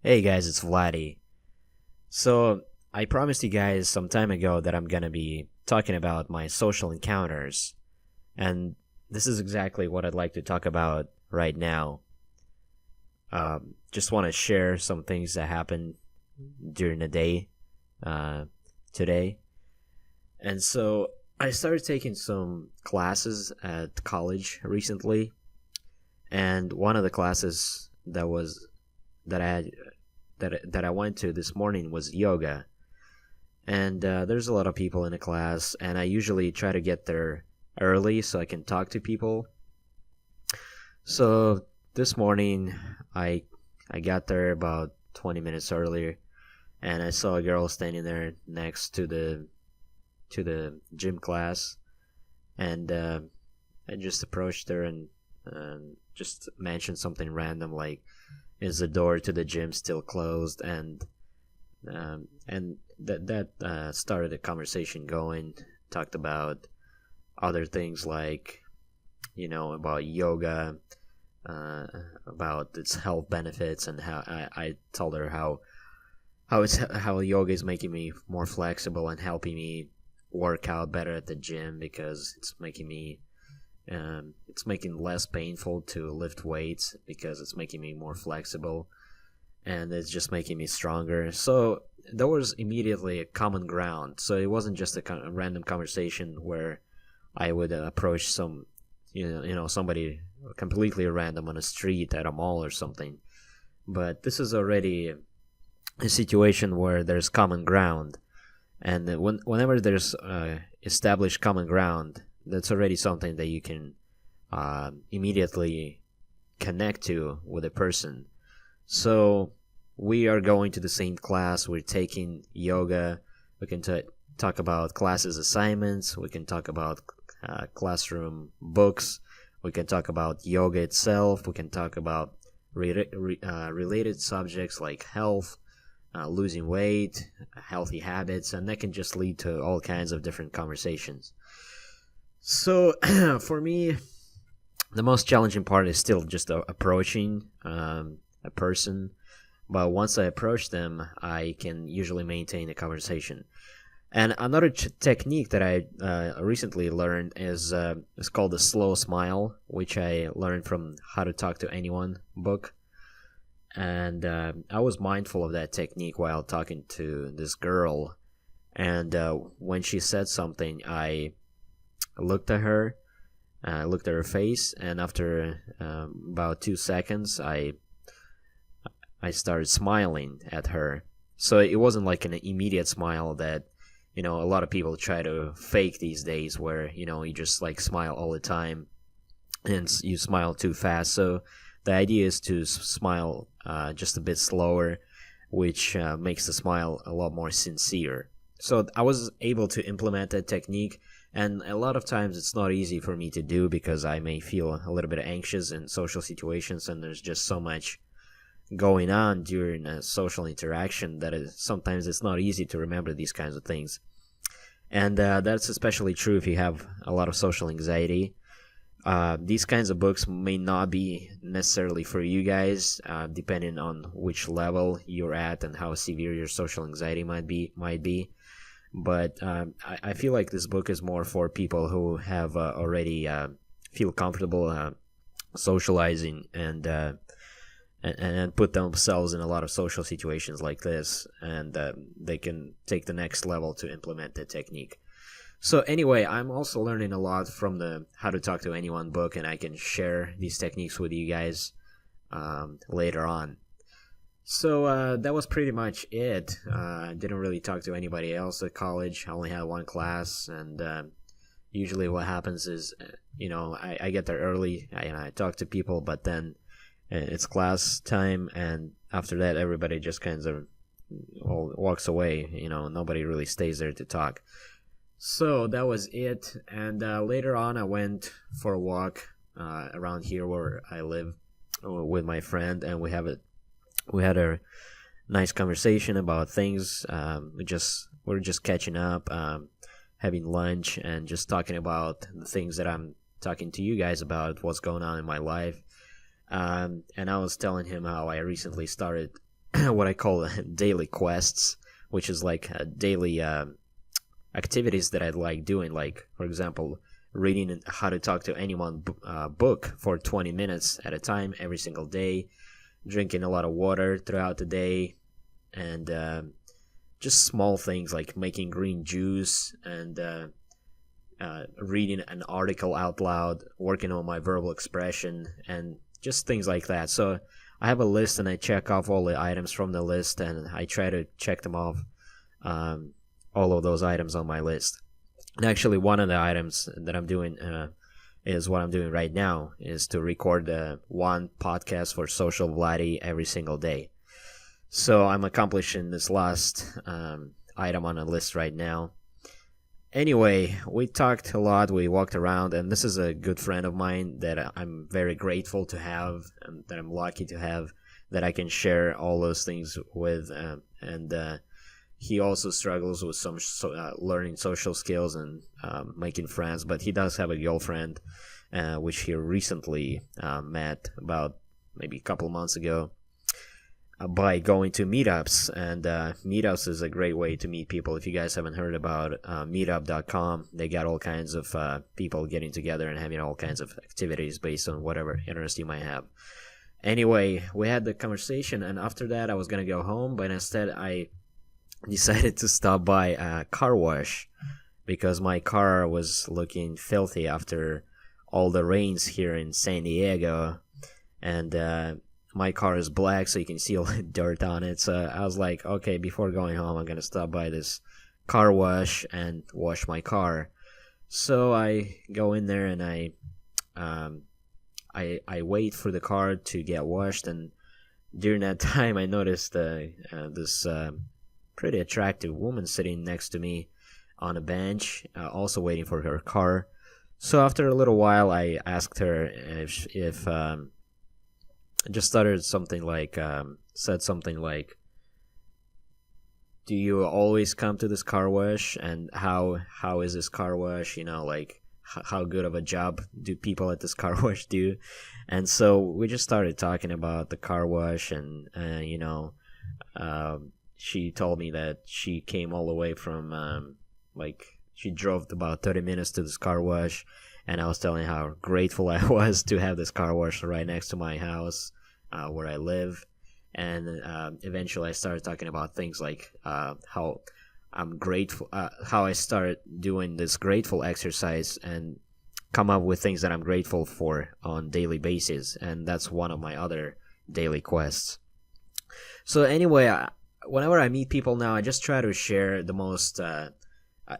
Hey guys, it's Vladdy. So, I promised you guys some time ago that I'm gonna be talking about my social encounters, and this is exactly what I'd like to talk about right now. Just want to share some things that happened during the day uh, today. And so, I started taking some classes at college recently, and one of the classes that I had that I went to this morning was yoga. And there's a lot of people in the class, and I usually try to get there early so I can talk to people. So this morning, I I got there about 20 minutes earlier, and I saw a girl standing there next to the gym class, and I just approached her and just mentioned something random like, "Is the door to the gym still closed?" And that started a conversation going. Talked about other things like about yoga, uh, about its health benefits, and how I told her how yoga is making me more flexible and helping me work out better at the gym because it's making less painful to lift weights because it's making me more flexible, and it's just making me stronger. So there was immediately a common ground. So it wasn't just a random conversation where I would approach somebody completely random on a street at a mall or something. But this is already a situation where there's common ground, and whenever there's established common ground, that's already something that you can immediately connect to with a person. So we are going to the same class. We're taking yoga. We can talk about classes assignments. We can talk about classroom books. We can talk about yoga itself. We can talk about related subjects like health, losing weight, healthy habits, and that can just lead to all kinds of different conversations. So for me, the most challenging part is still just approaching a person. But once I approach them, I can usually maintain a conversation. And another technique that I recently learned is called the slow smile, which I learned from How to Talk to Anyone book. And I was mindful of that technique while talking to this girl. And when she said something, I looked at her, looked at her face, and after about 2 seconds, I started smiling at her. So it wasn't like an immediate smile that a lot of people try to fake these days, where you just like smile all the time and you smile too fast. So the idea is to smile just a bit slower, which makes the smile a lot more sincere. So I was able to implement that technique, and a lot of times it's not easy for me to do because I may feel a little bit anxious in social situations, and there's just so much going on during a social interaction that sometimes it's not easy to remember these kinds of things. And that's especially true if you have a lot of social anxiety. These kinds of books may not be necessarily for you guys, depending on which level you're at and how severe your social anxiety might be. But I feel like this book is more for people who have already feel comfortable socializing and put themselves in a lot of social situations like this, and they can take the next level to implement the technique. So anyway, I'm also learning a lot from the How to Talk to Anyone book, and I can share these techniques with you guys later on. So that was pretty much it. I didn't really talk to anybody else at college. I only had one class, and usually what happens is, I get there early. I talk to people, but then it's class time, and after that, everybody just kind of walks away. Nobody really stays there to talk. So that was it. And later on, I went for a walk around here where I live with my friend, and we had a nice conversation about things. We're just catching up, having lunch, and just talking about the things that I'm talking to you guys about, what's going on in my life. And I was telling him how I recently started what I call daily quests, which is like daily activities that I like doing. Like, for example, reading How to Talk to Anyone book for 20 minutes at a time every single day, drinking a lot of water throughout the day, and just small things like making green juice and reading an article out loud, working on my verbal expression, and just things like that. So I have a list and I check off all the items from the list, and I try to check them off, all of those items on my list. And actually, one of the items that I'm doing is what I'm doing right now, is to record one podcast for Social Vladi every single day. So I'm accomplishing this last item on the list right now. Anyway, we talked a lot, we walked around, and this is a good friend of mine that I'm very grateful to have, and that I'm lucky to have, that I can share all those things with, and he also struggles with some learning social skills and making friends, but he does have a girlfriend, which he recently met about maybe a couple months ago, by going to meetups. And meetups is a great way to meet people. If you guys haven't heard about meetup.com, they got all kinds of people getting together and having all kinds of activities based on whatever interest you might have. Anyway, we had the conversation, and after that I was going to go home, but instead I decided to stop by a car wash because my car was looking filthy after all the rains here in San Diego, and my car is black, so you can see all the dirt on it. So I was like, okay, before going home, I'm gonna stop by this car wash and wash my car. So I go in there and I wait for the car to get washed, and during that time, I noticed this pretty attractive woman sitting next to me on a bench, also waiting for her car. So after a little while, I asked her if just started something like, said something like, do you always come to this car wash, and how is this car wash, like how good of a job do people at this car wash do? And so we just started talking about the car wash, and she told me that she came all the way from she drove about 30 minutes to this car wash, and I was telling how grateful I was to have this car wash right next to my house, where I live. And eventually I started talking about things like how I'm grateful, how I started doing this grateful exercise and come up with things that I'm grateful for on daily basis, and that's one of my other daily quests. So anyway, whenever I meet people now, I just try to share the most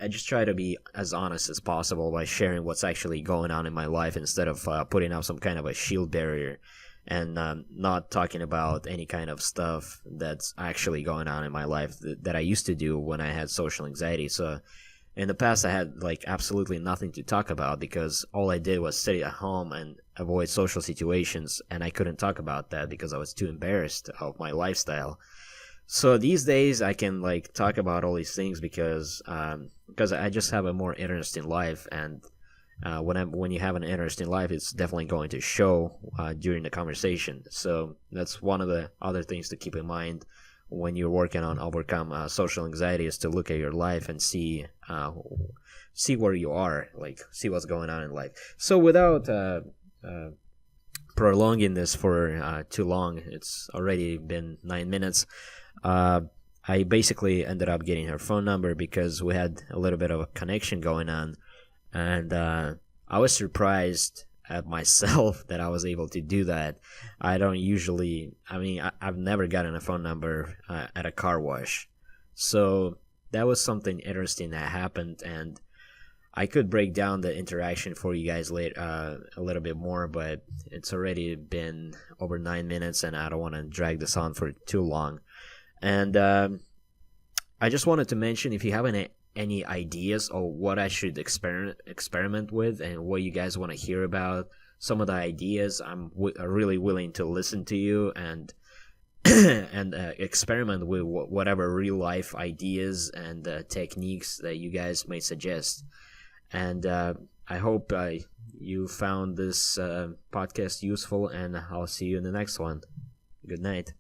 I just try to be as honest as possible by sharing what's actually going on in my life, instead of putting up some kind of a shield barrier and not talking about any kind of stuff that's actually going on in my life that I used to do when I had social anxiety. So in the past, I had absolutely nothing to talk about because all I did was sit at home and avoid social situations, and I couldn't talk about that because I was too embarrassed of my lifestyle. So these days I can talk about all these things because I just have a more interesting life, and when you have an interesting life, it's definitely going to show during the conversation. So that's one of the other things to keep in mind when you're working on overcome social anxiety, is to look at your life and see where you are, see what's going on in life. So without prolonging this for too long, it's already been 9 minutes. I basically ended up getting her phone number because we had a little bit of a connection going on, and I was surprised at myself that I was able to do that. I don't usually, I've never gotten a phone number at a car wash. So that was something interesting that happened, and I could break down the interaction for you guys later a little bit more, but it's already been over 9 minutes, and I don't want to drag this on for too long. And I just wanted to mention, if you have any ideas of what I should experiment with and what you guys want to hear about, some of the ideas, I'm really willing to listen to you and and experiment with whatever real life ideas and techniques that you guys may suggest. And I hope you found this podcast useful, and I'll see you in the next one. Good night.